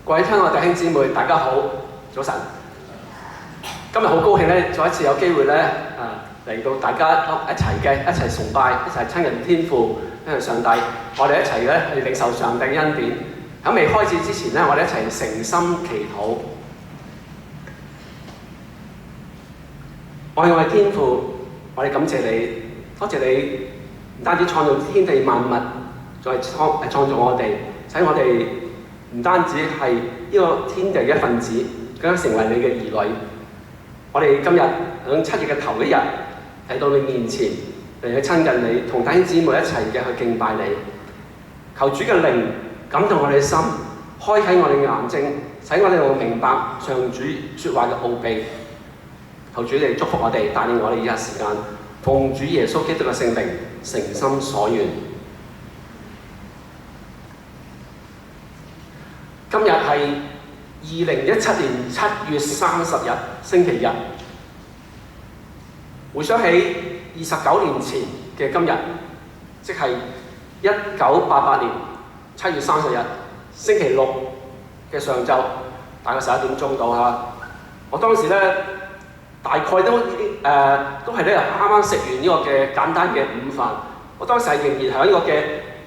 各位親愛弟兄姊妹，大家好，早晨。今日好高興咧，再一次有機會咧，嚟到大家一齊崇拜，一齊親近天父，親近上帝。我哋一齊咧去領受上帝恩典。喺未開始之前咧，我哋一齊誠心祈禱。愛我嘅天父，我哋感謝你，多謝你唔單止創造天地萬物，再創造我哋，使我哋唔單止係呢個天地嘅一份子，更加成為你嘅兒女。我哋今日喺7月嘅頭一日嚟到你面前，嚟去親近你，同弟兄姊妹一齊嘅去敬拜你。求主嘅靈感動我哋嘅心，開啟我哋嘅眼睛，使我哋能夠明白上主説話嘅奧秘。求主嚟祝福我哋，帶領我哋以下時間，奉主耶穌基督嘅聖名，誠心所願。今日係2017年7月30日，星期日。回想起29年前嘅今日，即係1988年7月30日，星期六嘅上晝，大概11點鐘到嚇。我當時咧大概都係咧啱啱食完呢個嘅簡單嘅午飯。我當時係仍然喺呢個嘅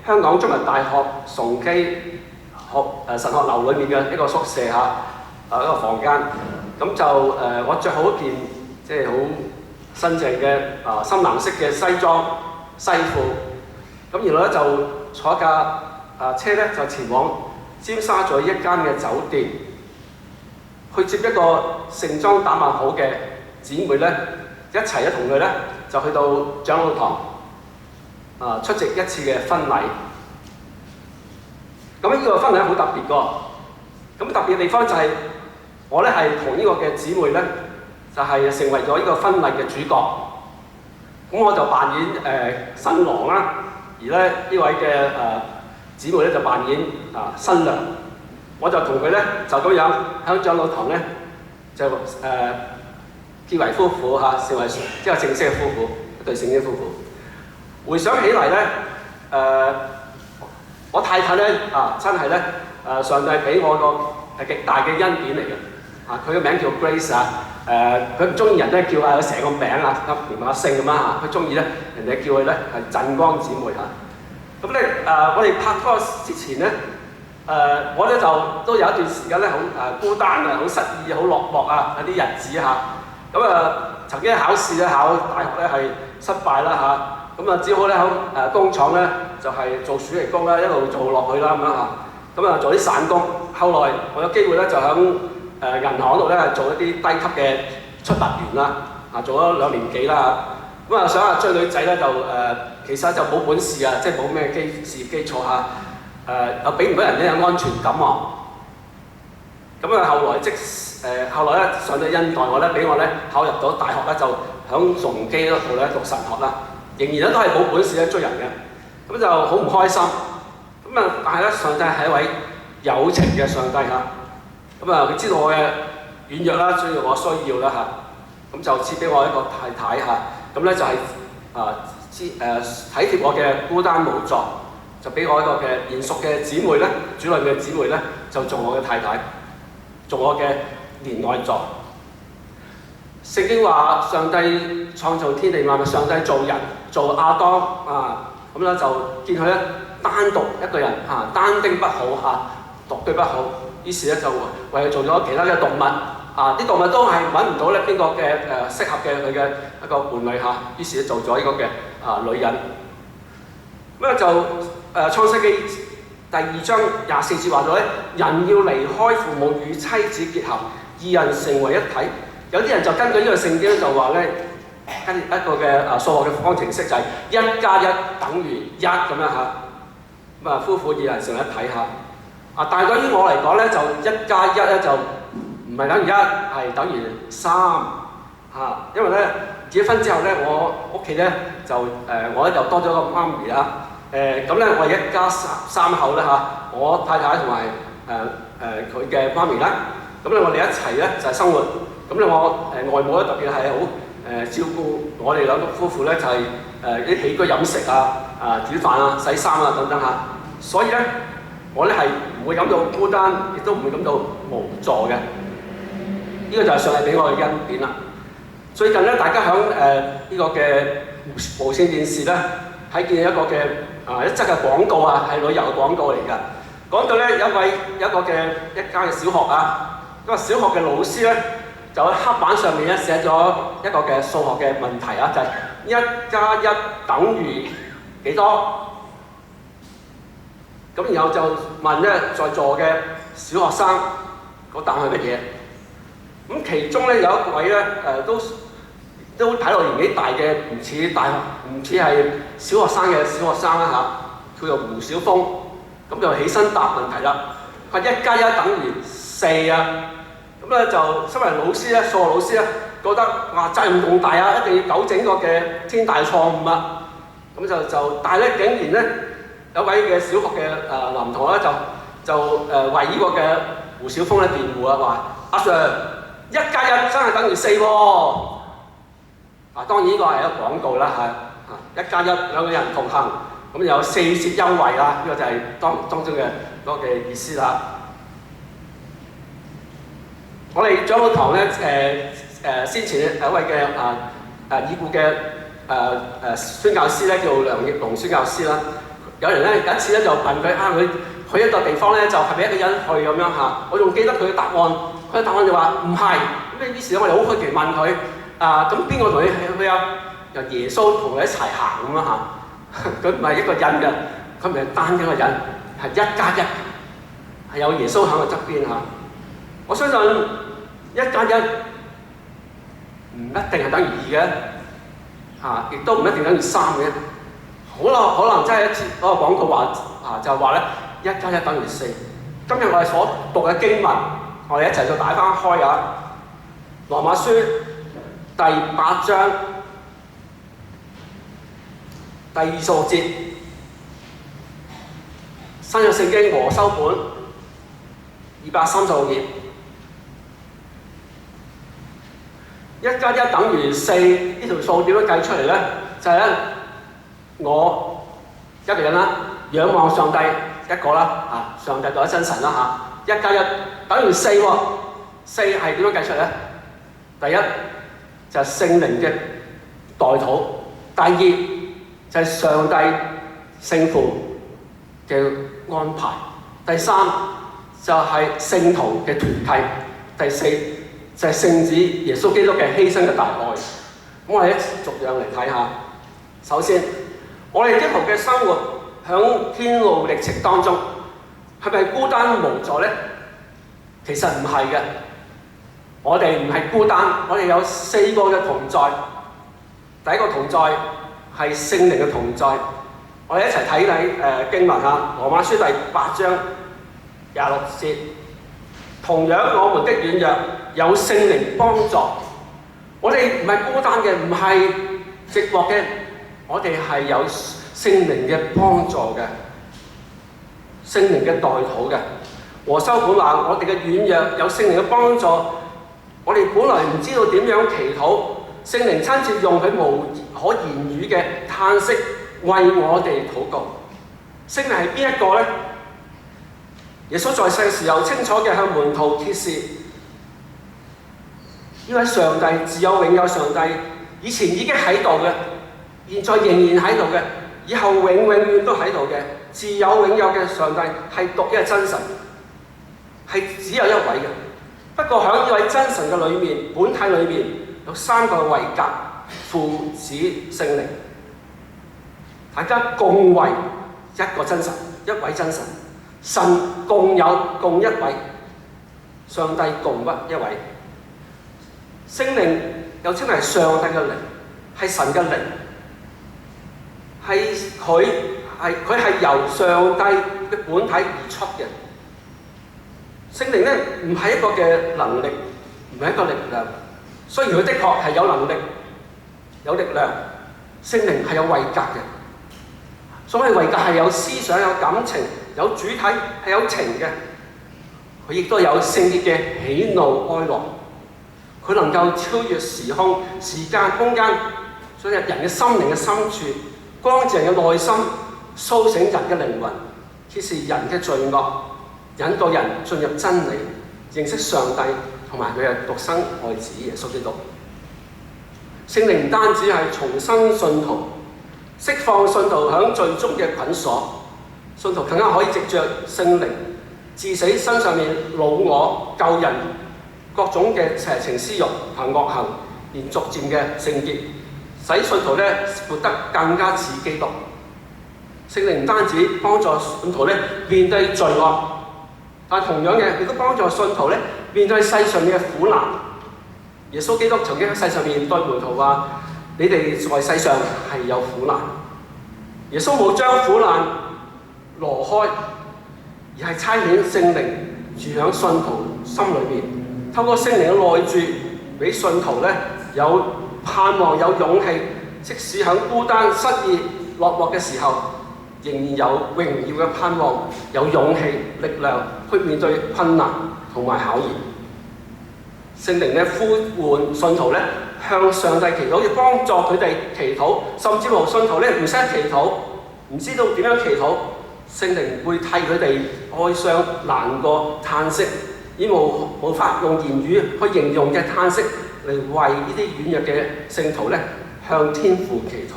香港中文大學崇基神學樓裏面嘅一個宿舍嚇，一個房間。咁就我着好一件即係好新淨嘅深藍色嘅西裝西褲。咁然後咧就坐一架車咧就前往尖沙咀一間嘅酒店，去接一個盛裝打扮好嘅姊妹咧，一齊同佢咧就去到長老堂出席一次嘅婚禮。咁呢個婚禮好特別㗎。咁特別嘅地方就係我咧係同呢個嘅姊妹咧，就係成為咗呢個婚禮嘅主角。咁我就扮演新郎啦，而咧呢位嘅姊妹咧就扮演新娘。我就同佢咧就咁樣喺長老堂咧就結為夫婦嚇，成為即係正式嘅夫婦，一對聖經夫婦。回想起嚟咧我太太咧真係咧上帝俾我個係極大嘅恩典嚟嘅。佢嘅名叫 Grace 佢唔中意人咧叫佢成個名連埋姓咁佢中意咧人哋叫佢咧係振光姊妹嚇。咁咧我哋拍拖之前咧我咧就都有一段時間咧好孤單好失意好落寞有啲日子嚇。咁曾經考試咧考大學咧係失敗啦嚇。咁只好咧喺工廠咧就係做暑期工啦，一路做落去啦咁樣嚇。咁做啲散工。後來我有機會咧就喺銀行度咧做一啲低級嘅出納員啦，做咗2年幾啦。咁想追女仔咧就其實就冇本事即係冇咩事業基礎又俾唔到人咧有安全感喎。咁後來咧上帝恩待我咧，俾我咧考入到大學咧就喺崇基嗰度咧讀神學啦。仍然咧都係冇本事咧追人嘅，咁就好唔開心。咁但係咧上帝係一位有情嘅上帝嚇。咁佢知道我嘅軟弱啦，知道我需要啦嚇。咁就賜俾我一個太太嚇。咁咧就係體貼我嘅孤單無助，就俾我一個嘅賢淑嘅姊妹咧，主內嘅姊妹咧，就做我嘅太太，做我嘅憐愛座。聖經話上帝創造天地萬物，上帝造人，做亞當咁咧就見佢咧單獨一個人單丁不好獨居不好，於是咧就為佢做咗其他嘅動物啲動物都係揾唔到咧邊個嘅適合嘅佢嘅一個伴侶於是咧做咗呢個嘅女人。咁就創世記第2章24節話咗咧，人要離開父母與妻子結合，二人成為一體。有啲人就根據呢個聖經就話咧，跟一個嘅數學嘅方程式就係1加1等於1咁樣嚇。咁夫婦二人成為一體嚇。但係對於我嚟講咧，就1加1咧就唔係等於1，係等於3因為咧結婚之後咧，我屋企咧就我咧就多咗個媽咪啦。咁咧我係1家3口咧我太太同埋佢嘅媽咪啦。咁咧我哋一齊咧就係生活。咁咧我外母咧特別係好照顧我哋兩個夫婦咧，就係啲起居飲食煮飯洗衫等等所以咧我咧係唔會感到孤單，亦都唔會感到無助嘅。呢個就係上帝俾我嘅恩典啦。最近咧，大家喺呢個嘅無線電視咧睇見一個嘅一則嘅廣告啊，係旅遊嘅廣告嚟㗎。講到咧有一個嘅一間嘅小學啊，嗰個小學嘅老師咧就喺黑板上面咧寫咗一個嘅數學嘅問題啊，就係1+1等於幾多？咁然後就問咧在座嘅小學生個答案係乜嘢？咁其中咧有一位咧都睇落年紀大嘅，唔似大學，唔似係小學生嘅小學生啦嚇，叫做胡小峰，咁就起身答問題啦。佢話1+1等於4啊，咁咧就身為老師咧，數學老師咧覺得話責任重大啊，一定要糾正個嘅天大錯誤啊。咁但係咧竟然咧有位嘅小學嘅男同學咧就為呢個嘅胡小峰咧辯護啊，話阿 Sir 1+1真係等於4喎。當然呢個係一個廣告啦嚇，1+1兩個人同行，咁有4折優惠啦，呢個就係當中嘅嗰個嘅意思啦。我哋長老堂咧先前有一位嘅已故嘅宣教師咧叫梁奕龍宣教師啦。有人咧有一次咧就問佢佢去一個地方咧就係咪一個人去咁樣嚇？我仲記得佢嘅答案，佢嘅答案就話唔係。咁於是咧我哋好好奇問佢。咁邊個同你去啊？由耶穌同佢一齊行咁樣嚇，佢唔係一個人嘅，佢唔係單一個人，係1+1，係有耶穌喺佢側邊嚇。我相信1+1唔一定係等於2嘅嚇，亦都唔一定等於3嘅。可能真係一次嗰個廣告話就係話咧1+1等於4。今日我哋所讀嘅經文，我哋一齊就打翻開啊，《羅馬書》第8章第26節，新約聖經和修本236頁，1+1等於4呢條數點樣計出嚟咧？就係咧，我一個人啦，仰望上帝一個啦，上帝就係真神啦嚇，1+1等於4喎，4係點樣計出嚟咧？第一就係聖靈嘅代禱，第二就係上帝聖父嘅安排，第三就係聖徒嘅團契，第四就係聖子耶穌基督嘅犧牲嘅大愛。咁我哋一逐樣嚟睇下。首先，我哋基督徒嘅生活響天路歷程當中，係咪孤單無助咧？其實唔係嘅。我哋唔係孤單，我哋有4個嘅同在。第一個同在係聖靈嘅同在。我哋一齊睇睇經文嚇，《羅馬書》第8章26節。同樣，我們的軟弱有聖靈幫助。我哋唔係孤單嘅，唔係寂寞嘅，我哋係有聖靈嘅幫助嘅，聖靈嘅代禱嘅。和修本話：我哋嘅軟弱有聖靈嘅幫助。我哋本來唔知道點樣祈禱，聖靈親自用佢無可言語嘅嘆息為我哋禱告。聖靈係邊一個呢？耶穌在世時候清楚嘅向門徒揭示，呢位上帝自有永有上帝，以前已經喺度嘅，現在仍然喺度嘅，以後永遠都喺度嘅，自有永有嘅上帝係獨一嘅真神，係只有一位嘅。不過喺呢位真神嘅裏面，本體裏面有3個位格：父、子、聖靈，大家共為一個真神，一位真神。神共一位，上帝共一位。聖靈又稱為上帝嘅靈，係神嘅靈，佢係由上帝嘅本體而出嘅。聖靈咧唔係一個嘅能力，唔係一個力量。雖然佢的確係有能力、有力量，聖靈係有位格嘅。所謂位格係有思想、有感情、有主體，係有情嘅。佢亦都有聖潔嘅喜怒哀樂。佢能夠超越時空、時間、空間，進入人嘅心靈嘅深處，光照人嘅內心，甦醒人嘅靈魂，揭示人嘅罪惡，引導人進入真理，認識上帝同埋佢嘅獨生愛子耶穌基督。聖靈唔單止係重生信徒，釋放信徒響罪中嘅捆鎖，信徒更加可以藉着聖靈治死身上面老我、救人各種嘅邪情私慾同惡行，而逐漸嘅聖潔，使信徒咧活得更加似基督。聖靈唔單止幫助信徒咧面對罪惡，但同樣嘅亦都幫助信徒咧面對世上面嘅苦難。耶穌基督曾經喺世上面對門徒話：你哋在世上係有苦難。耶穌冇將苦難挪開，而係差遣聖靈住響信徒心裏面，透過聖靈嘅內住，俾信徒咧有盼望、有勇氣，即使響孤單、失意、落寞嘅時候，仍然有榮耀嘅盼望，有勇氣、力量去面對困難同埋考驗。聖靈咧呼喚信徒咧向上帝祈禱，要幫助佢哋祈禱，甚至乎信徒咧唔識得祈禱，唔知道點樣祈禱，聖靈會替佢哋哀傷、難過、嘆息，以無法用言語去形容嘅嘆息嚟為呢啲軟弱嘅聖徒咧向天父祈禱。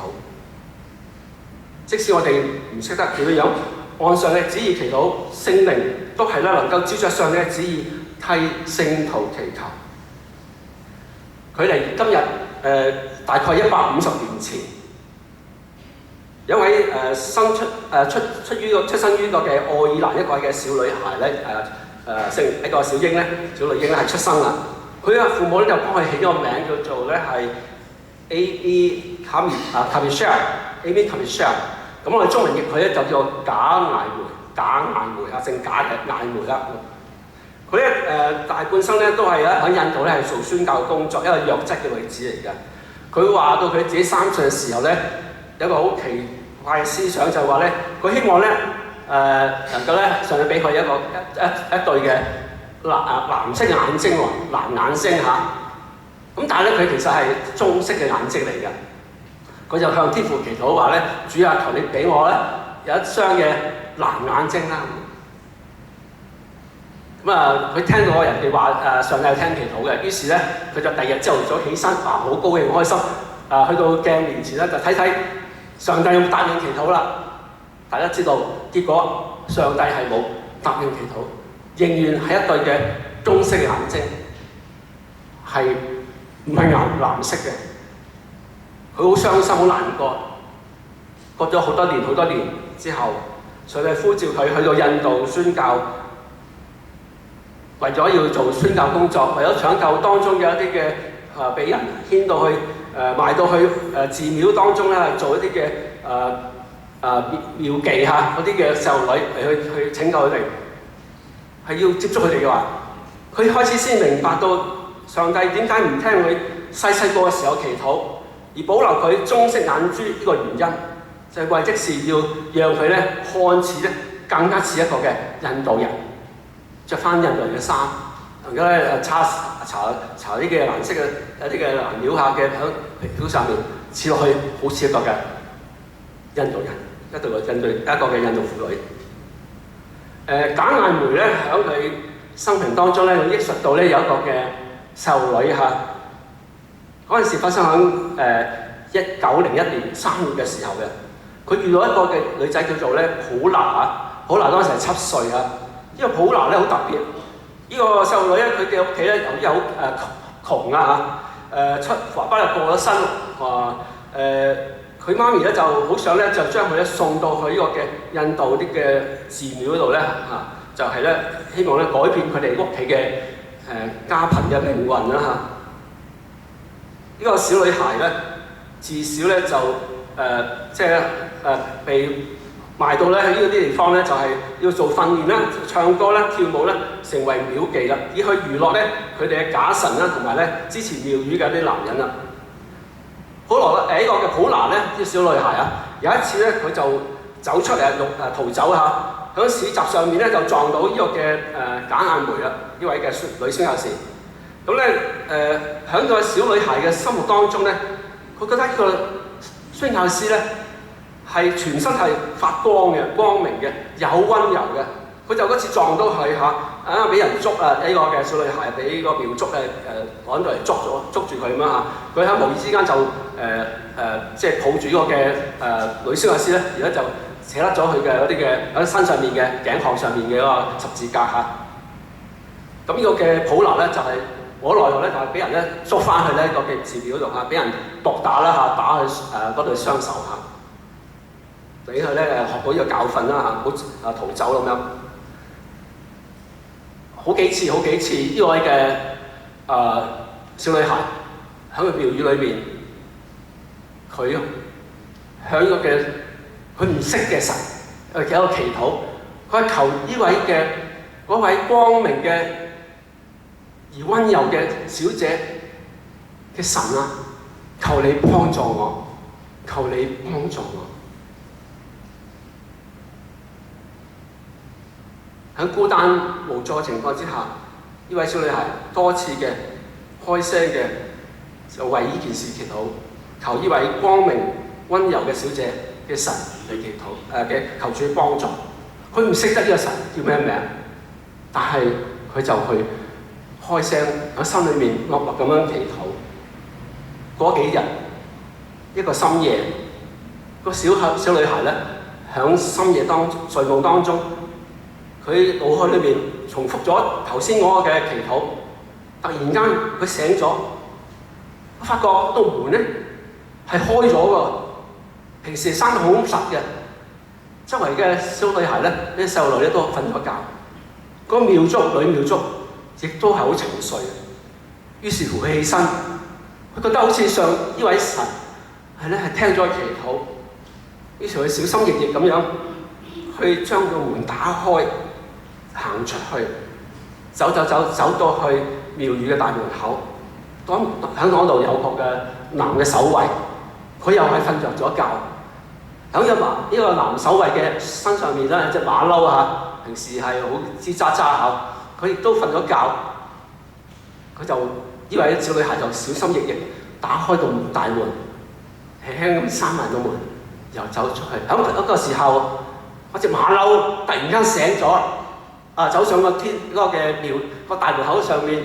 即使我哋唔識得點樣按上帝旨意祈禱，聖靈都係能夠照着上帝嘅旨意替聖徒祈求。距離今日大概150年前，有一位出生於個嘅愛爾蘭一個嘅小女孩咧，一個小英咧，小女英咧係出生啦。佢嘅父母咧就幫佢起咗個名叫做咧係 Amy Camichelle。咁我哋中文譯佢咧就叫假艾梅，姓假嘅艾梅啦。佢咧大半生咧都係喺印度咧係做宣教工作，一個弱質嘅女子嚟嘅。佢話到佢自己3歲嘅時候咧，有一個好奇怪嘅思想，就係話咧，佢希望咧能夠咧上帝俾佢一對嘅藍色嘅眼睛喎，藍眼睛嚇。咁但係咧佢其實係棕色嘅眼睛嚟嘅。佢就向天父祈禱話咧：主啊，求你俾我咧有一雙嘅藍眼睛啦。佢聽到人哋話上帝有聽祈禱嘅，於是咧佢就第二日朝頭早起身，好高興好開心，去到鏡面前咧就睇睇上帝有冇答應祈禱啦。大家知道結果上帝係冇答應祈禱，仍然係一對嘅棕色嘅眼睛，係唔係藍色嘅。佢好傷心好難過，過咗好多年之後，上帝呼召佢去到印度宣教。為咗要做宣教工作，為咗搶救當中嘅一啲嘅俾人牽到去賣到去寺廟當中咧，做一啲嘅廟妓嗰啲嘅細路女嚟去拯救佢哋，係要接觸佢哋嘅話，佢開始先明白到上帝點解唔聽佢細個嘅時候祈禱，而保留佢棕色眼珠呢個原因，就係為即是要讓佢咧看似咧更加似一個嘅印度人。着翻印度人嘅衫，而家咧搽啲嘅顏色嘅一啲嘅顏料下嘅喺皮膚上面黐落去，好似一個嘅印度人，一個嘅印度婦女。簡艾梅咧喺佢生平當中咧，佢憶述到咧有一個嘅細路女嗰陣時發生喺1901年3月嘅時候嘅，佢遇到一個嘅女仔叫做咧普拿普拿當時係7歲呢個普拿咧好特別，呢個細路女咧佢嘅屋企咧由於好窮爸爸又過咗身，佢媽咪咧就好想咧就將佢咧送到去呢個嘅印度啲嘅寺廟嗰度咧就係咧希望咧改變佢哋屋企嘅家貧嘅命運啦呢個小女孩咧自小咧就被賣到咧喺呢啲地方咧，就係要做訓練啦、唱歌啦、跳舞啦，成為廟妓啦，以去娛樂咧佢哋嘅假神啦，同埋咧支持廟宇嘅啲男人啦。呢個嘅普拿咧，啲小女孩有一次咧佢就走出嚟逃走喺市集上面咧就撞到呢個嘅簡艾梅啦，呢位嘅女宣教士。咁咧喺個小女孩嘅心目當中咧，佢覺得呢個宣教師咧係全身係發光嘅、光明嘅、有溫柔嘅。佢就嗰次撞到佢俾人捉啊！呢個嘅小女孩俾個廟祝趕到嚟捉住佢咁樣嚇。佢喺無意之間就即係抱住呢個嘅女小亞斯咧，而家就扯甩咗佢嘅嗰啲嘅喺身上面嘅頸項上面嘅嗰個十字架嚇。咁呢個嘅普拿咧就係我奈何咧就係俾人咧捉翻去呢個嘅寺廟嗰度嚇，俾人毒打啦嚇，打去嗰度雙手嚇，俾佢咧學到呢個教訓啦嚇，唔好逃走咁樣。好幾次呢位嘅小女孩喺個廟宇裏面，佢喺個嘅佢唔識嘅神，喺度祈禱，佢求呢位嘅嗰位光明嘅而溫柔嘅小姐嘅神啊，求你幫助我，求你幫助我。喺孤單無助嘅情況之下，呢位小女孩多次嘅開聲嘅就為呢件事祈禱，求呢位光明溫柔嘅小姐嘅神嚟祈禱嘅求主幫助。佢唔識得呢個神叫咩名，但係佢就去開聲喺心裏面默默咁樣祈禱。嗰幾日一個深夜，個小女孩咧喺深夜睡夢當中。佢腦海裏面重複咗頭先嗰個嘅祈禱，突然間佢醒咗，我發覺道門咧係開咗㗎，平時閂得好實嘅，周圍嘅小女孩咧，啲細路女咧都瞓咗覺，個廟女廟祝亦都係好情緒，於是乎佢起身，佢覺得好似上呢位神係聽咗祈禱，於是佢小心翼翼咁樣去將個門打開。行出去，走到去廟宇嘅大門口，喺嗰度有個嘅男嘅守衛，佢又係瞓着咗覺。喺呢個男守衛嘅身上面咧，隻馬騮嚇，平時係好吱喳喳嚇，佢亦都瞓咗覺。佢就呢位小女孩就小心翼翼打開到大門，輕輕咁閂埋個門，又走出去。喺嗰個時候，嗰隻馬騮突然間醒咗。走上個天嗰個嘅廟個大門口上面，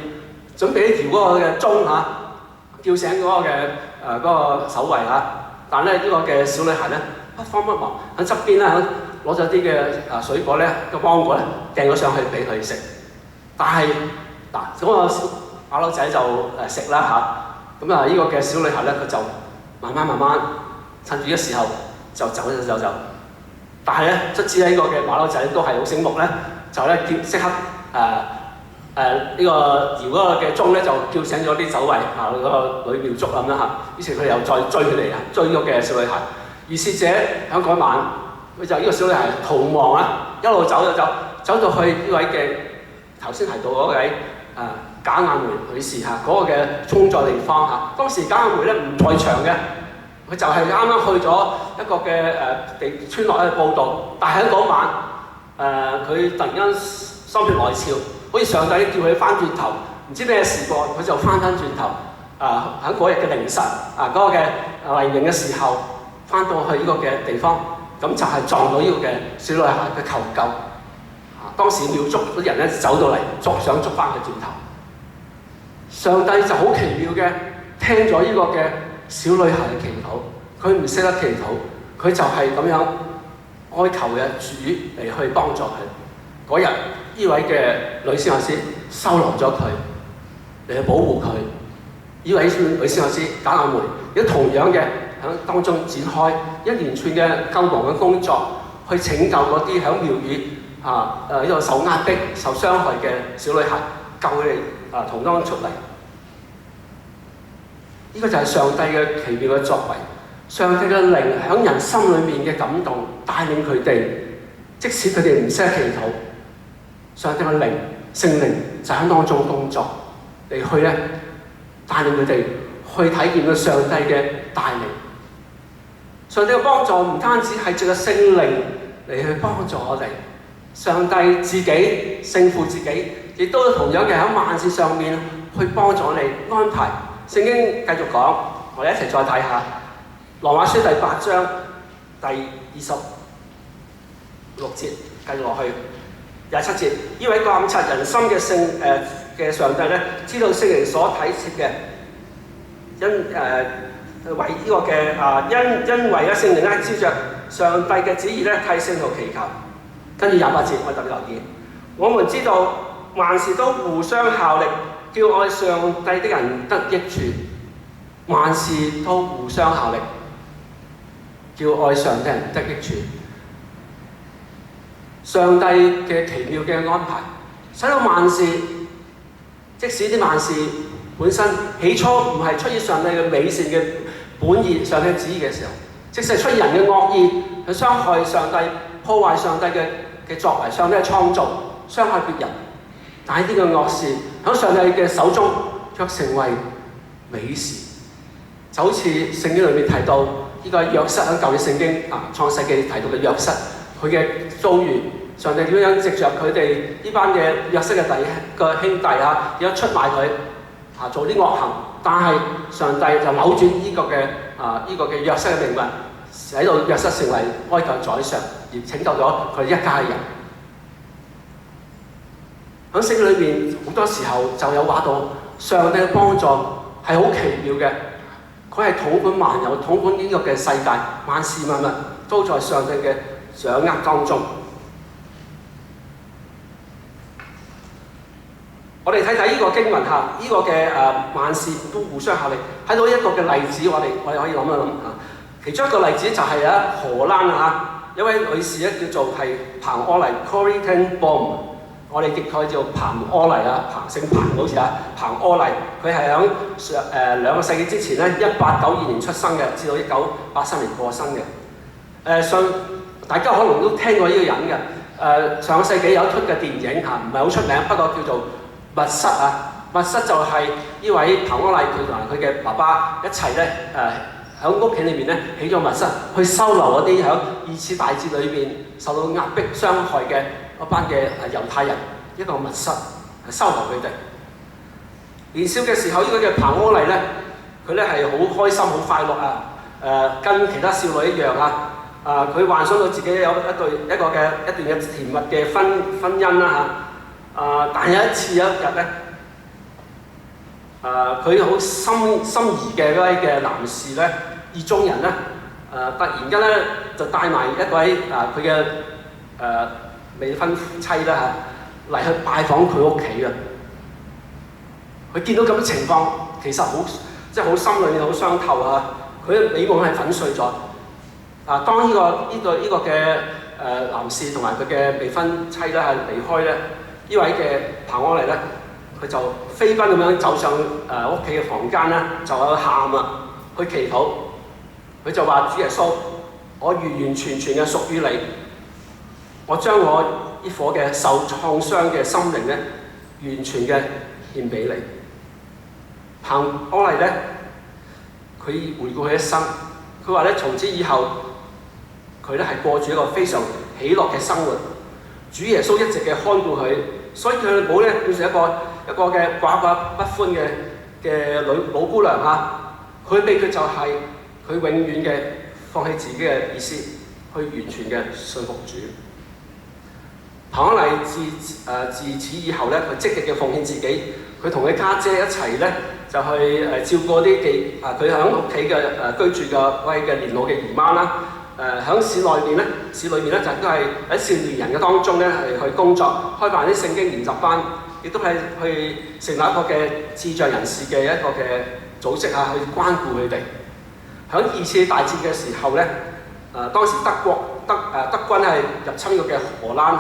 準備一條嗰個嘅鐘嚇，叫醒嗰個嘅嗰個守衛嚇。但咧呢個嘅小女孩咧不慌不忙喺側邊咧攞咗啲嘅水果咧個芒果咧掟咗上去俾佢食。但係嗰個馬騮仔就食啦嚇。咁呢個嘅小女孩咧佢就慢慢趁住嘅時候就走。但係咧卒之呢個嘅馬騮仔都係好醒目咧。就咧即刻呢個搖嗰個嘅鐘咧，就叫醒咗啲守衛嗰個女廟祝咁啦嚇。於是佢又再追佢嚟追嗰嘅小女孩。而使者喺嗰晚，佢就呢個小女孩逃亡啦，一路走到去呢位嘅頭先提到嗰位假眼梅女士嚇嗰個嘅工作地方嚇。當時假眼梅咧唔在場嘅，佢就係啱啱去咗一個嘅地村落去報道，但係喺嗰晚。佢突然間心血來潮，好似上帝叫佢翻轉頭，唔知咩事過，佢就翻轉頭。喺嗰日嘅凌晨，嗰個嘅黎明嘅時候，翻到去呢個嘅地方，咁就係撞到呢個嘅小女孩嘅求救。當時廟祝嗰啲人咧走到嚟想捉翻佢轉頭，上帝就好奇妙嘅聽咗呢個嘅小女孩嘅祈禱，佢唔識得祈禱，佢就係咁樣。哀求嘅主嚟去幫助佢。嗰日呢位嘅女先學師收留咗佢，嚟去保護佢。呢位女先學師假眼梅亦同樣嘅喺當中展開一連串嘅救亡嘅工作，去拯救嗰啲喺廟宇呢個受壓迫、受傷害嘅小女孩，救佢哋從當中出嚟。呢個就係上帝嘅奇妙嘅作為。上帝嘅靈喺人心裏面嘅感動，帶領佢哋，即使佢哋唔識得祈禱，上帝嘅靈、聖靈就喺當中工作，嚟去咧帶領佢哋去體驗到上帝嘅帶領。上帝嘅幫助唔單止係藉着聖靈嚟去幫助我哋，上帝自己聖父自己，亦都同樣嘅喺萬事上面去幫助我哋安排。聖經繼續講，我哋一齊再睇下。羅馬書第8章第26節繼續落去27節，呢位監察人心嘅上帝咧，知道聖靈所體貼嘅，為呢個嘅因為咧聖靈咧照着上帝嘅旨意咧替聖徒祈求。跟住28節，我特別留意，我們知道萬事都互相效力，叫愛上帝的人得益處。萬事都互相效力，叫愛上帝的人得益處。上帝嘅奇妙嘅安排，使到萬事，即使啲萬事本身起初唔係出於上帝嘅美善嘅本意、上帝旨意嘅時候，即使係出於人嘅惡意去傷害上帝、破壞上帝嘅作為、上帝嘅創造、傷害別人，但係呢個惡事喺上帝嘅手中卻成為美事。就好似聖經裏面提到呢個約瑟喺舊嘅聖經創世記提到嘅約瑟，佢嘅遭遇，上帝點樣藉着佢哋呢班嘅約瑟嘅兄弟點樣出賣佢做啲惡行，但係上帝就扭轉呢個嘅約瑟嘅命運，使到約瑟成為埃及宰相，而拯救咗佢一家人。喺聖經裏面好多時候就有話到上帝嘅幫助係好奇妙嘅。佢係統管萬有，統管呢個嘅世界，萬事萬物都在上帝嘅掌握當中。我哋睇睇呢個經文呢個嘅萬事都互相效力，睇到一個嘅例子，我哋可以諗一諗其中一個例子就係荷蘭有位女士咧叫做係彭柯麗 （Corrie ten Boom）。我哋譯佢叫彭柯麗姓彭好似彭柯麗，佢係喺2個世紀之前咧，1892年出生嘅，至到1983年過身嘅。大家可能都聽過呢個人嘅。上個世紀有一出嘅電影唔係好出名，不過叫做《密室》密室就係呢位彭柯麗佢同埋佢嘅爸爸一齊咧喺屋企裏邊咧起咗密室，去收留嗰啲喺2次大戰裏邊受到壓迫傷害嘅嗰班嘅猶太人，一個密室收留佢哋。年少嘅時候，呢個嘅彭柯麗咧，佢咧係好開心、好快樂跟其他少女一樣佢幻想到自己有一段嘅甜蜜嘅婚姻但有一日咧，佢好心儀嘅嗰位嘅男士咧，意中人咧，突然間咧就帶埋一位佢嘅未婚夫妻啦嚟去拜訪佢屋企嘅。佢見到咁嘅情況，其實好心裏面好傷透佢嘅美夢係粉碎咗。當呢個嘅男士同埋佢嘅未婚妻咧係離開咧，呢位嘅彭柯麗咧，佢就飛奔咁樣走上屋企嘅房間咧，就喺度喊去祈禱。佢就話：主耶穌，我完完全全嘅屬於你，我將我呢顆嘅受創傷嘅心靈咧，完全嘅獻俾你。彭柯麗咧，佢回顧佢一生，佢話咧從此以後，佢咧係過住一個非常喜樂嘅生活。主耶穌一直嘅看顧佢，所以佢冇咧變成一個嘅寡寡不歡嘅老姑娘佢秘訣就係佢永遠嘅放棄自己嘅意思，去完全嘅信服主。彭柯麗自此以後咧，佢積極嘅奉獻自己，佢同佢家姐一齊咧就去照顧啲佢喺屋企嘅居住嘅位嘅年老嘅姨媽啦。喺市裏面咧就都係喺少年人嘅當中咧係去工作，開辦啲聖經研習班，亦都係去成立一個嘅智障人士嘅一個嘅組織去關顧佢哋。喺2次大戰嘅時候咧，當時德軍係入侵呢個嘅荷蘭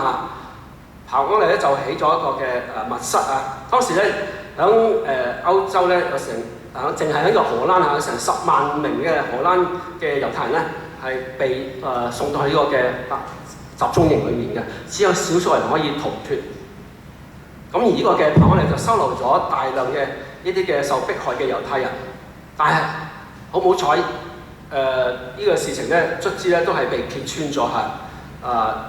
彭柯麗咧就起咗一個嘅密室當時咧喺歐洲咧有成淨係喺個荷蘭有成10萬名嘅荷蘭嘅猶太人咧係被送到去呢個嘅集中營裏面嘅，只有少數人可以逃脫。咁而呢個嘅彭柯麗就收留咗大量嘅呢啲嘅受迫害嘅猶太人，但係好唔好彩呢個事情咧卒之咧都係被揭穿咗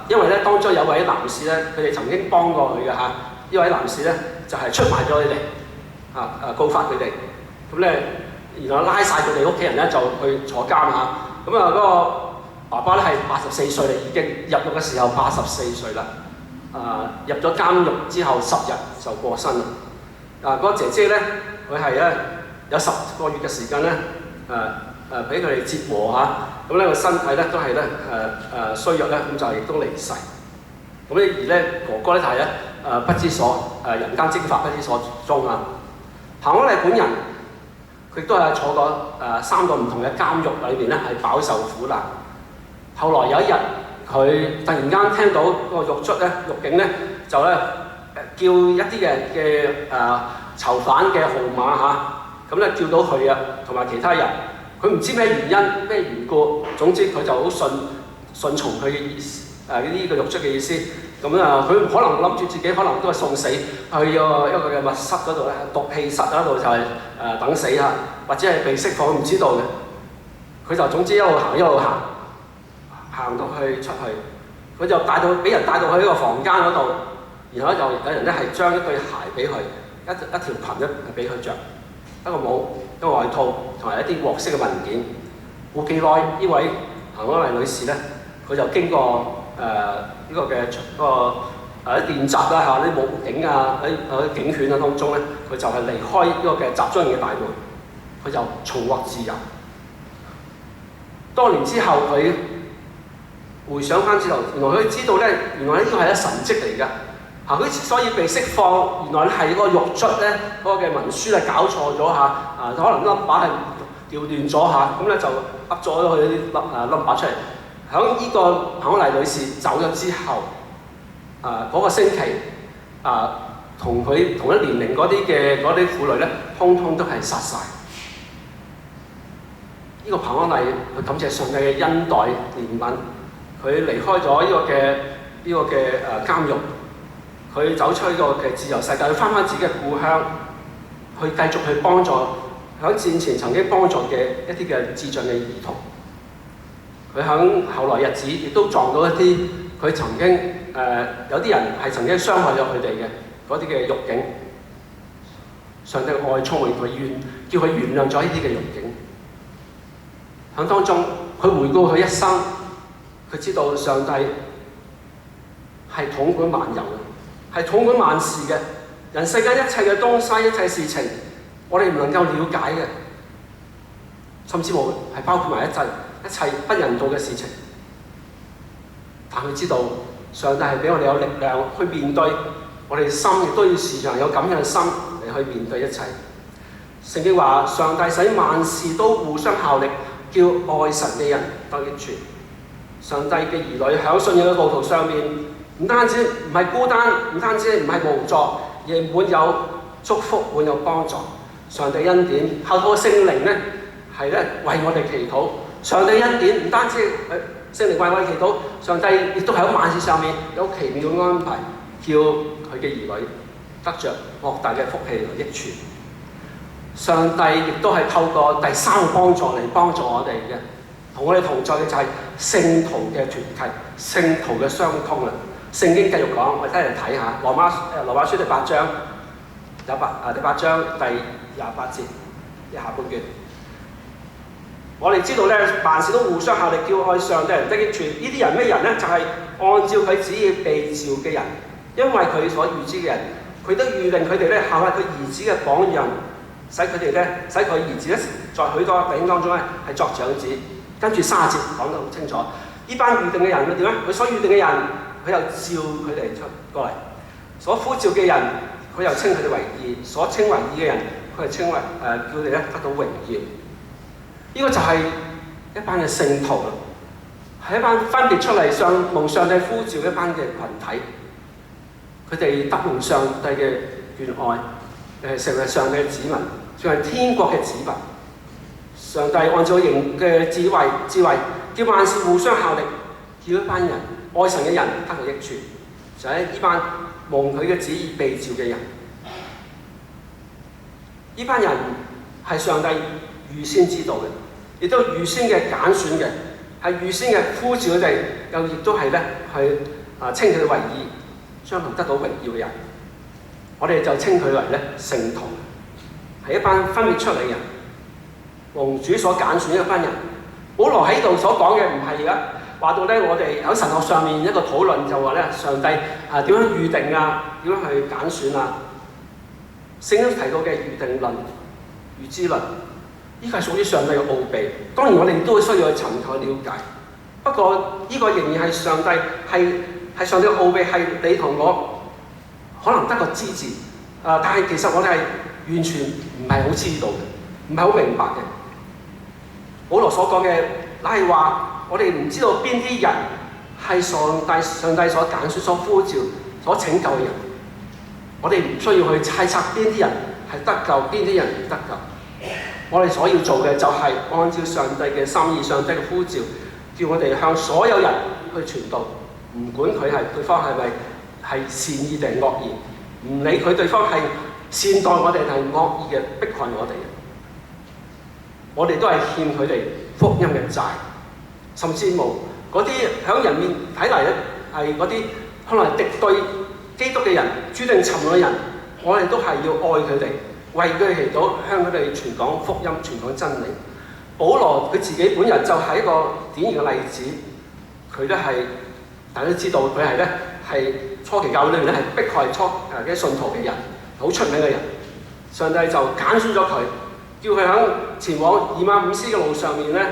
因為咧當中有位男士咧，佢哋曾經幫過佢嘅呢位男士咧就係出賣咗佢哋告發佢哋，咁咧然後拉晒佢哋屋企人咧就去坐監嗰個爸爸咧係84歲啦，已經入獄嘅時候84歲啦。入咗監獄之後10日就過身啦。嗰個姐姐咧，佢係咧有10個月嘅時間咧，俾佢哋折磨嚇，咁咧個身體咧都係咧衰弱咧，咁就亦都離世。咁咧而咧哥哥咧就係咧不知所人間蒸發不知所蹤啊。彭安麗本人佢都係坐過3個唔同嘅監獄裏邊咧，係飽受苦難。後來有一日，佢突然間聽到個獄卒咧、獄警咧就咧叫一啲嘅囚犯嘅號碼嚇，咁咧叫到佢啊同埋其他人，佢唔知咩原因咩緣故，總之佢就好順從佢嘅意思呢個獄卒嘅意思。咁佢可能諗住自己可能都係送死去一個嘅密室嗰度咧，毒氣室嗰度就係等死嚇，或者係被釋放，唔知道嘅。佢就總之一路行一路行到去出去，佢就俾人帶到去一個房間嗰度，然後就有人咧係將一對鞋俾佢，一條裙咧係俾佢着，一個帽、一個外套同埋一啲黃色嘅文件。冇幾耐，呢位彭安麗女士咧，佢就經過呢個嘅啲練習啦嚇，啲武警啊喺警犬啊當中咧，佢就係離開呢個嘅集中營嘅大門，佢就重獲自由。多年之後，佢回想翻之後，原來佢知道咧，原來呢個係一神蹟嚟㗎。佢之所以被釋放，原來咧係個獄卒咧嗰個嘅文書係搞錯咗嚇，可能 number 係調亂咗嚇，咁咧就噏咗佢啲 number 出嚟。喺呢個彭安麗女士走咗之後，嗰個星期，同佢同一年齡嗰啲婦女咧，通通都係殺晒。呢個彭安麗佢感謝上帝嘅恩待憐憫，佢離開咗呢個嘅監獄，佢走出呢個嘅自由世界，佢翻返自己嘅故鄉，去繼續去幫助喺戰前曾經幫助嘅一啲嘅智障嘅兒童。佢喺後來日子亦都撞到一啲佢曾經有啲人係曾經傷害咗佢哋嘅嗰啲嘅獄警，上帝嘅愛充滿佢，叫佢原諒咗呢啲嘅獄警。喺當中，佢回顧佢一生，佢知道上帝係統管萬有嘅，係統管萬事嘅。人世間一切嘅東西、一切事情，我哋唔能夠了解嘅，甚至乎係包括埋一切不人道嘅事情。但佢知道上帝係俾我哋有力量去面對，我哋心亦都要時常有咁樣嘅心嚟去面對一切。聖經話：上帝使萬事都互相效力，叫愛神嘅人得益處。上帝嘅兒女喺信仰嘅路途上面，唔單止唔係孤單，唔單止唔係無助，而係滿有祝福、滿有幫助。上帝恩典，透過聖靈咧，係咧為我哋祈禱。上帝恩典唔單止聖靈為我哋祈禱，上帝亦都喺萬事上面有奇妙嘅安排，叫佢嘅兒女得着莫大嘅福氣同益處。上帝亦都係透過第3個幫助嚟幫助我哋嘅，同我哋同在嘅就係聖徒嘅團契、聖徒嘅相通啦。聖經繼續講，我哋睇嚟睇下羅馬書第8章第8章第28節嘅下半段。我哋知道咧，萬事都互相效力，叫愛上帝人得益處。呢啲人咩人咧？就係按照佢旨意被召嘅人，因為佢所預知嘅人，佢都預定佢哋咧效法佢兒子嘅榜樣，使佢兒子咧，在許多弟兄當中咧係作長子。跟住30節講得好清楚，呢班預定嘅人佢點咧？佢所預定嘅人，佢又召佢哋出過嚟；所呼召嘅人，佢又稱佢哋為義；所稱為義嘅人，佢係稱為叫佢哋咧得到榮耀。呢個就係一班嘅聖徒啦，係一班分別出嚟蒙上帝呼召一班嘅群體，佢哋得蒙上帝嘅眷愛，成為上帝嘅子民，成為天國嘅子民。上帝按照型嘅智慧，叫萬事互相效力，叫一班人愛神嘅人得到益處，就係呢班蒙佢嘅旨意被召嘅人。呢班人係上帝預先知道嘅，亦都預先嘅揀選嘅，係預先嘅呼召佢哋，又亦都係咧去稱佢哋為義，將來得到榮耀嘅人。我哋就稱佢為咧聖徒，係一班分別出嚟嘅人，蒙主所揀選一班人。保羅喺度所講嘅唔係話到咧，我哋喺神學上面一個討論就話咧，上帝點樣預定啊？點樣去揀選啊？聖經提到嘅預定論、預知論，呢個係屬於上帝嘅奧秘。當然我哋都需要去尋求了解。不過呢個仍然係上帝係上帝嘅奧秘，係你同我可能得個知字，但係其實我哋係完全唔係好知道嘅，唔係好明白嘅。保羅所講嘅，乃係話我哋唔知道邊啲人係上帝所揀選、所呼召、所拯救嘅人。我哋唔需要去猜測邊啲人係得救，邊啲人唔得救。我哋所要做嘅就係按照上帝嘅心意、上帝嘅呼召，叫我哋向所有人去傳道，唔管佢係對方係咪係善意定惡意，唔理佢對方係善待我哋定惡意嘅迫害我哋。我哋都係欠佢哋福音嘅債，甚至冇嗰啲喺人面睇嚟咧係嗰啲可能係敵對基督嘅人、注定沉淪嘅人，我哋都係要愛佢哋，為佢哋祈禱，向佢哋傳講福音、傳講真理。保羅佢自己本人就係一個典型嘅例子，佢都係大家都知道佢係咧係初期教會裏面咧係迫害嘅信徒嘅人，好出名嘅人。上帝就揀選咗佢。叫佢喺前往以馬忤斯嘅路上面咧，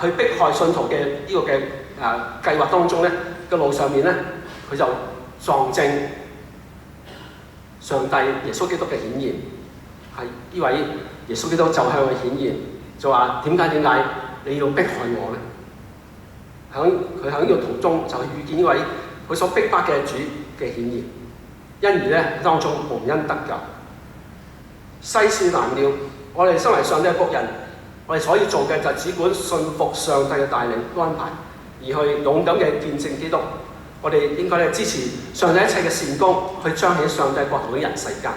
去迫害信徒嘅呢個嘅計劃當中咧嘅路上面咧，佢就撞正上帝耶穌基督嘅顯現，係呢位耶穌基督就向佢顯現，就話點解你要迫害我咧？佢喺呢個途中就遇見呢位佢所逼迫嘅主嘅顯現，因而咧當中蒙恩得救。世事難料，我哋身為上帝嘅僕人，我哋所要做嘅就只管信服上帝嘅帶領安排，而去勇敢嘅見證基督。我哋應該咧支持上帝一切嘅善功，去彰顯上帝國度嘅人世間。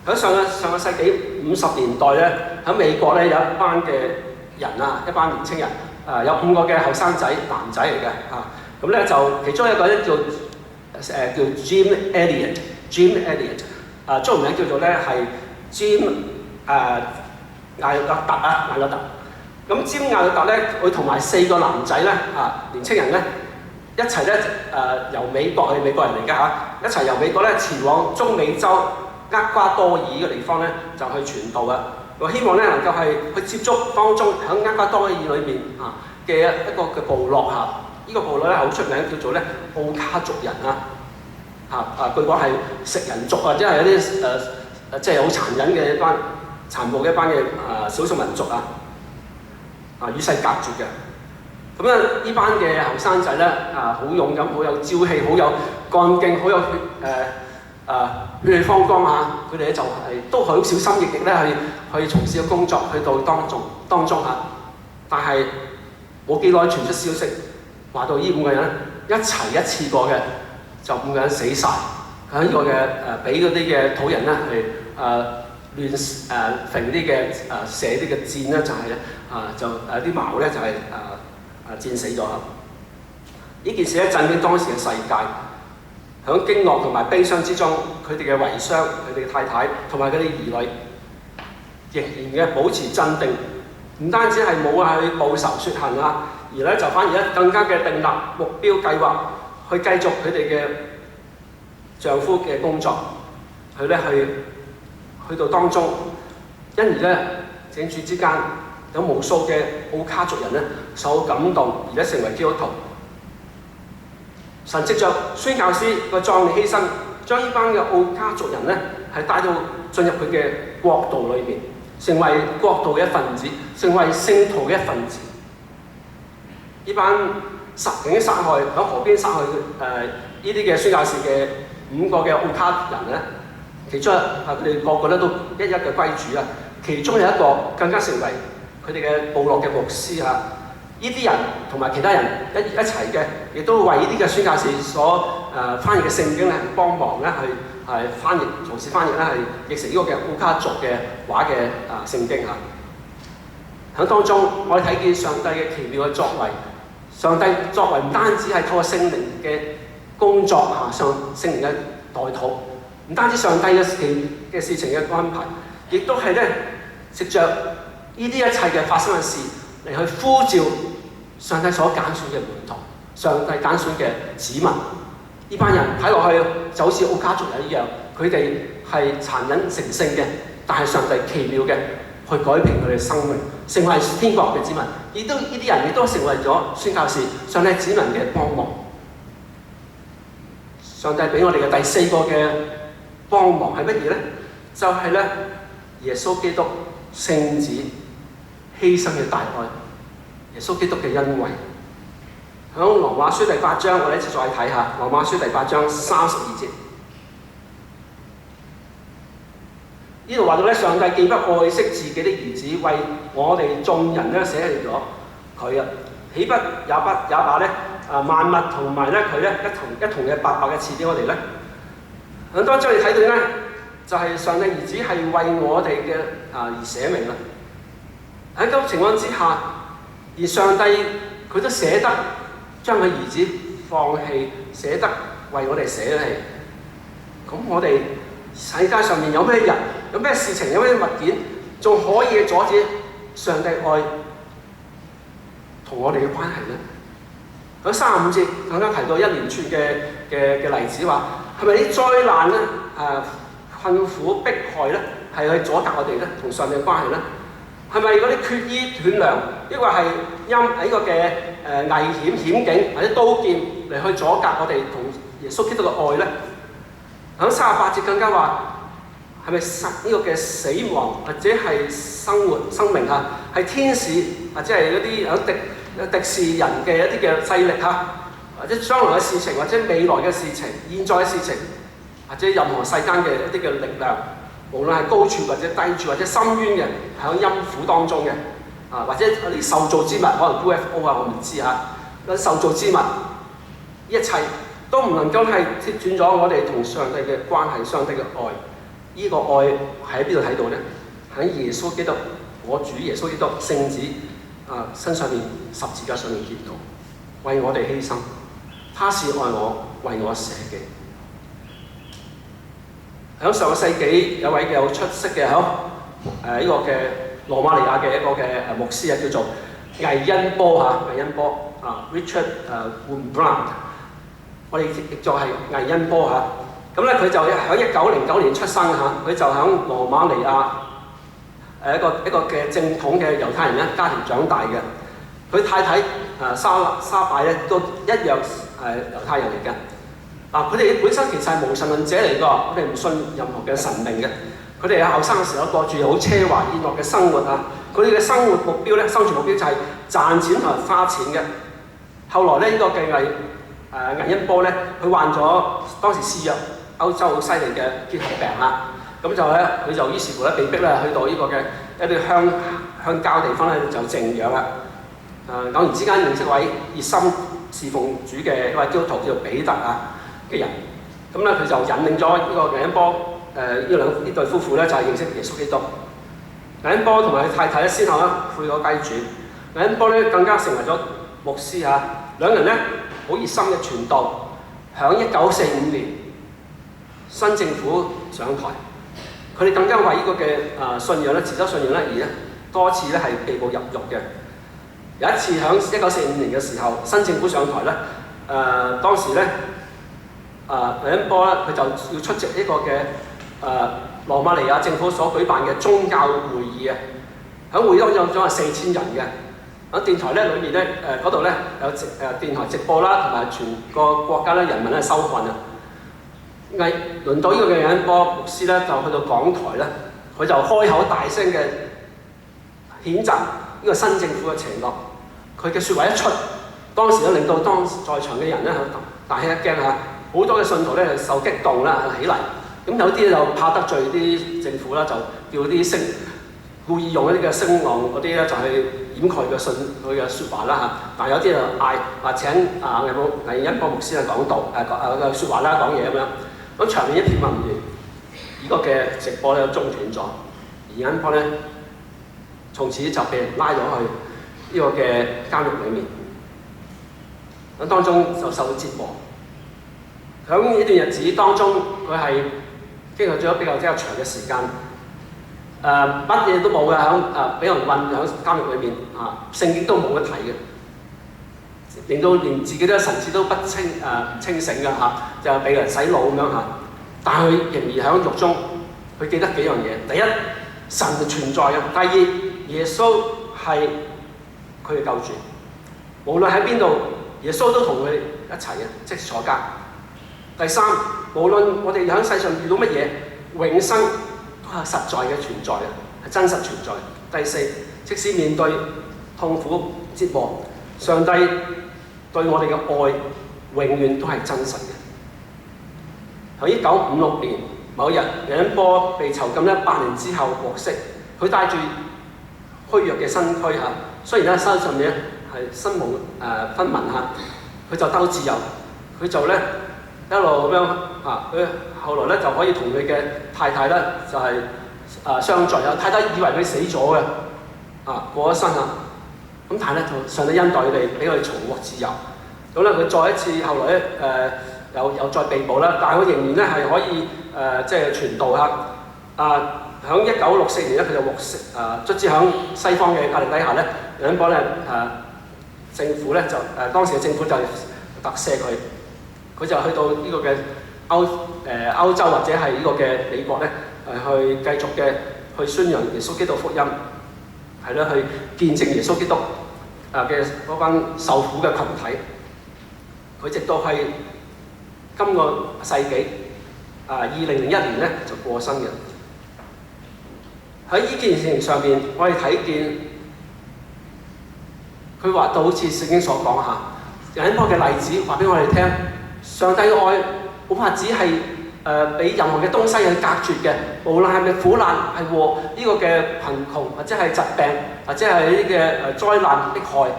喺上個世紀50年代咧，喺美國咧有一班嘅人啊，一班年青人，有5個嘅後生仔男仔嚟嘅嚇。咁咧就其中一個咧叫 Jim Elliot，中文名叫做咧係Jim 艾略特。咁Jim艾略特咧，佢同埋4個男仔咧年青人咧一齊咧由美國人嚟㗎嚇，一齊由美國咧前往中美洲厄瓜多爾嘅地方咧就去傳道啊！我希望咧能夠係去接觸當中喺厄瓜多爾裏面嘅一個嘅部落嚇，呢個部落咧好出名，叫做咧奧卡族人據講係食人族啊，即係有啲即係好殘忍嘅一班殘暴嘅一班嘅少數民族與世隔絕嘅。咁呢班嘅後生仔咧好勇敢，好有朝氣，好有幹勁，好有血氣方剛嚇。佢哋咧就都好小心翼翼咧去從事嘅工作，去到當中嚇。但係冇幾耐傳出消息，話到呢5個人一齊一次過嘅就5個人死晒。喺呢個嘅俾嗰啲嘅土人咧係亂揈啲嘅射啲嘅箭咧，就係咧就啲矛咧就係戰死咗。呢件事咧震驚當時嘅世界，喺驚愕同埋悲傷之中，佢哋嘅遺孀、佢哋嘅太太同埋佢哋兒女，仍然嘅保持鎮定，唔單止係冇去報仇雪恨而咧就反而咧更加嘅訂立目標計劃，去繼續佢哋嘅丈夫嘅工作，佢咧去到當中，因而咧井柱之間有無數嘅奧卡族人咧受感動，而咧成為基督徒。神藉着宣教師個壯烈犧牲，將呢班嘅奧卡族人咧係帶到進入佢嘅國度裏面，成為國度嘅一份子，成為聖徒嘅一份子。呢班曾經殺害喺河邊殺害呢啲嘅宣教士嘅5個嘅奧卡人咧，其中佢哋個個咧都一嘅歸主啊。其中有一個更加成為佢哋嘅部落嘅牧師啊。呢啲人同埋其他人一齊嘅，亦都為呢啲嘅宣教士所翻譯嘅聖經咧幫忙咧去翻譯，從事翻譯咧係譯成呢個嘅奧卡族嘅話嘅聖經嚇。喺當中，我哋睇見上帝嘅奇妙嘅作為。上帝作為唔單止係透過聖靈嘅工作上聖靈嘅代禱，唔單止上帝嘅事情嘅安排，亦都係咧藉着呢啲一切嘅發生嘅事嚟去呼召上帝所揀選嘅門徒，上帝揀選嘅子民。呢班人睇落去就好似奧家族人一樣，佢哋係殘忍成性嘅，但係上帝奇妙嘅去改變佢哋生命，成為天國嘅子民。呢啲人亦都成為咗宣教士、上帝子民嘅幫忙。上帝俾我哋嘅第4個嘅幫忙係乜嘢咧？就係咧耶穌基督聖子犧牲嘅大愛，耶穌基督嘅恩惠。喺羅馬書第8章，我哋一次再睇下羅馬書第8章32節。呢度話到咧，上帝既不愛惜自己的兒子，為我哋眾人咧捨棄咗佢啊，豈不也把咧萬物同埋咧佢咧一同嘅白白嘅賜俾我哋咧？喺當中你睇到咧，就係上帝兒子係為我哋嘅而捨命啦。喺咁情況之下，而上帝佢都捨得將佢兒子放棄，捨得為我哋捨棄。咁我哋世界上面有咩人、有咩事情、有咩物件，仲可以阻止上帝愛同我哋嘅關係咧？喺35節更加提到一連串嘅例子，話係咪啲災難咧、困苦迫害咧，係去阻隔我哋咧同上帝嘅關係咧？係咪嗰啲缺衣斷糧，抑或係因喺個嘅危險險境或者刀劍嚟去阻隔我哋同耶穌基督嘅愛咧？喺38節更加話係咪呢個嘅死亡或者係生命啊？係天使或者係嗰啲有敵視人嘅一啲嘅勢力啊，或者將來嘅事情，或者未來嘅事情、現在嘅事情，或者任何世間嘅一啲嘅力量，無論係高處或者低處或者深淵嘅，喺陰府當中嘅或者嗰啲受造之物，可能 UFO 啊，我唔知嚇。嗰啲受造之物，一切都唔能夠係切斷咗我哋同上帝嘅關係、上帝嘅愛。呢個愛喺邊度睇到咧？喺耶穌基督，我主耶穌基督聖子身上面十字架上面見到，為我哋犧牲，他是愛我，為我捨己。喺上個世紀有位嘅好出色嘅呢個嘅羅馬尼亞嘅一個嘅牧師叫做魏恩波Richard Wurmbrand， 我哋亦就係魏恩波嚇。咁咧佢就喺1909年出生嚇，佢就喺羅馬尼亞一個嘅正統嘅猶太人家庭長大嘅。佢太太沙拜咧都一樣猶太人嚟嘅。佢哋本身其實係無神論者嚟㗎，佢哋唔信任何嘅神明嘅。佢哋喺後生嘅時候過住好奢華宴樂嘅生活啊！佢哋嘅生活目標咧，生存目標就係賺錢同埋花錢嘅。後來咧，呢個嘅魏恩波咧，佢患咗當時肆虐歐洲好犀利嘅結核病啦。咁就咧，佢就於是乎咧，被逼咧去到呢個嘅一啲鄉郊地方咧就靜養啦。偶然之間認識一位熱心侍奉主嘅一位基督徒叫做彼得嘅人，咁咧佢就引領咗呢個魏恩波呢對夫婦咧就係認識耶穌基督。魏恩波同埋佢太太咧先後咧悔咗歸主，魏恩波咧更加成為咗牧師嚇。兩人咧好熱心嘅傳道，響1945年新政府上台，佢哋更加為呢個嘅信仰咧、持守信仰咧而咧多次咧係被捕入獄嘅。有一次響1945年嘅時候，新政府上台咧，當時咧魏恩波咧佢就要出席呢個嘅羅馬尼亞政府所舉辦嘅宗教會議啊。喺會議當中有4000人嘅。喺電台咧裏面咧嗰度咧有電台直播啦，同埋全個國家咧人民咧收看啊。輪到呢個嘅魏恩波牧師咧就去到講台咧，佢就開口大聲嘅譴責呢個新政府嘅邪惡。佢嘅説話一出，當時咧令到當時在場嘅人咧大吃一驚嚇，好多嘅信徒咧受激動啦起嚟。咁有啲就怕得罪啲政府啦，就叫啲故意用一啲嘅聲浪嗰啲咧就去掩蓋佢嘅説話啦嚇。但係有啲就嗌請魏恩波牧師去講道嘅説話啦，講嘢咁樣。咁場面一片混亂，呢個嘅直播咧中斷咗，而魏恩波咧從此就被人拉咗去呢個嘅監獄裏面，喺當中就受到折磨。喺呢段日子當中，佢係經歷咗比較長嘅時間，乜嘢都冇嘅，俾人困喺監獄裏面聖經都冇得睇嘅。令到連自己嘅神志都不清醒嘅就俾人洗腦咁樣嚇。但係佢仍然喺獄中，佢記得幾樣嘢。第一，神係存在嘅；第二，耶穌係佢嘅救主。無論喺邊度，耶穌都同佢一齊嘅，即係坐監。第三，無論我哋喺世上遇到乜嘢，永生都係實在嘅存在嘅，係真實存在。第四，即使面對痛苦折磨，上帝對我哋嘅愛永遠都係真實嘅。喺1956年某日，楊恩波被囚禁100年之後獲釋，佢帶住虛弱嘅身軀雖然身上面係身無分文佢就得到自由，佢就一路咁樣佢後來就可以同佢嘅太太就係相聚太太以為佢死咗嘅過咗身咁但係就上帝恩待佢哋，俾佢重獲自由。咁佢再一次後來又再被捕啦，但係佢仍然係可以即係傳道響1964年佢就獲釋卒之響西方嘅壓力底下楊恩波政府就當時嘅政府就特赦佢，佢就去到呢個嘅歐洲或者係呢個嘅美國去繼續嘅去宣揚耶穌基督福音，去見證耶穌基督嘅嗰班受苦嘅群體。佢直到係今個世紀2001年就過身嘅。喺呢件事情上面，我哋睇見佢話到好似聖經所講楊恩波嘅例子，話俾我哋聽，上帝嘅愛冇法只係俾任何嘅東西去隔絕嘅，無論係咪苦難，係禍呢個嘅貧窮，或者係疾病，或者係呢啲嘅災難迫害，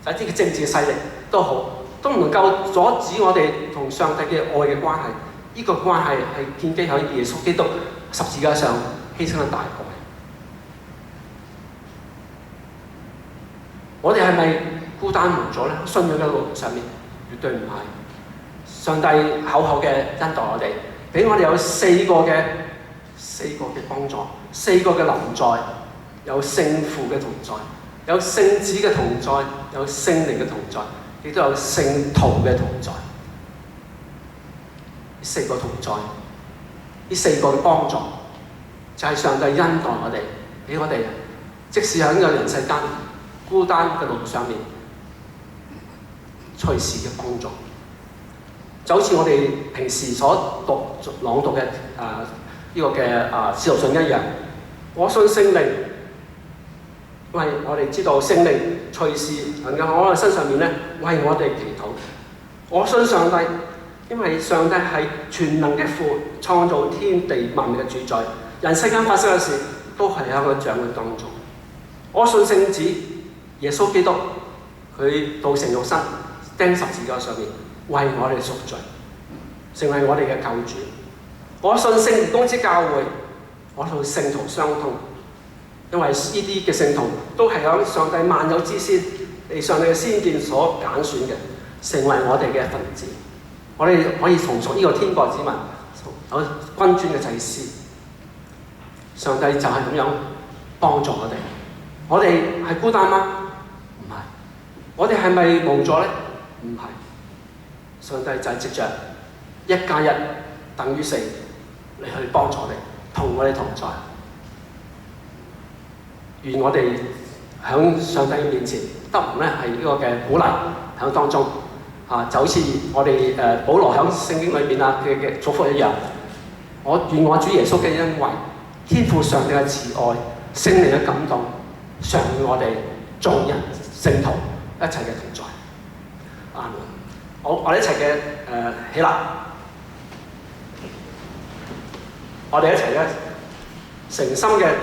就係啲嘅政治勢力都好，都唔能夠阻止我哋同上帝嘅愛嘅關係。呢個關係係建基喺耶穌基督十字架上犧牲嘅大愛。我哋係咪孤單無助呢？信仰嘅路上面絕對唔係。上帝厚厚嘅恩待我哋，俾我哋有4個嘅幫助，4個嘅臨在，有聖父嘅同在，有聖子嘅同在，有聖靈嘅同在，亦都有聖徒嘅同在。呢4個同在，呢4個嘅幫助，就係上帝恩待我哋，俾我哋即使喺呢個人世間孤單嘅路上面，隨時嘅幫助。就好似我哋平時所朗讀嘅呢個嘅使徒信一樣，我信聖靈，因為我哋知道聖靈隨時能夠喺我哋身上面為我哋祈禱。我信上帝，因為上帝係全能嘅父，創造天地萬物嘅主宰，人世間發生嘅事都係喺佢掌握當中。我信聖子耶穌基督，佢道成肉身，釘十字架上面，為我哋贖罪，成為我哋嘅救主。我信聖公之教會，我同聖徒相通，因為呢啲嘅聖徒都係喺上帝萬有之先，被上帝嘅先見所揀選嘅，成為我哋嘅分子。我哋可以同屬呢個天國子民，有君尊嘅祭司。上帝就係咁樣幫助我哋。我哋係孤單嗎？唔係。我哋係咪無助呢？唔係。上帝就係藉着1+1等於4嚟去幫助我哋，同我哋同在。願我哋喺上帝面前得唔係呢個嘅鼓勵喺當中就好似我哋保羅喺聖經裏邊嘅祝福一樣。我願我主耶穌嘅恩惠、天父上帝嘅慈愛、聖靈嘅感動，常與我哋眾人聖徒一齊嘅同在。阿門。好，我哋一齊嘅起立，我哋一齊誠心嘅。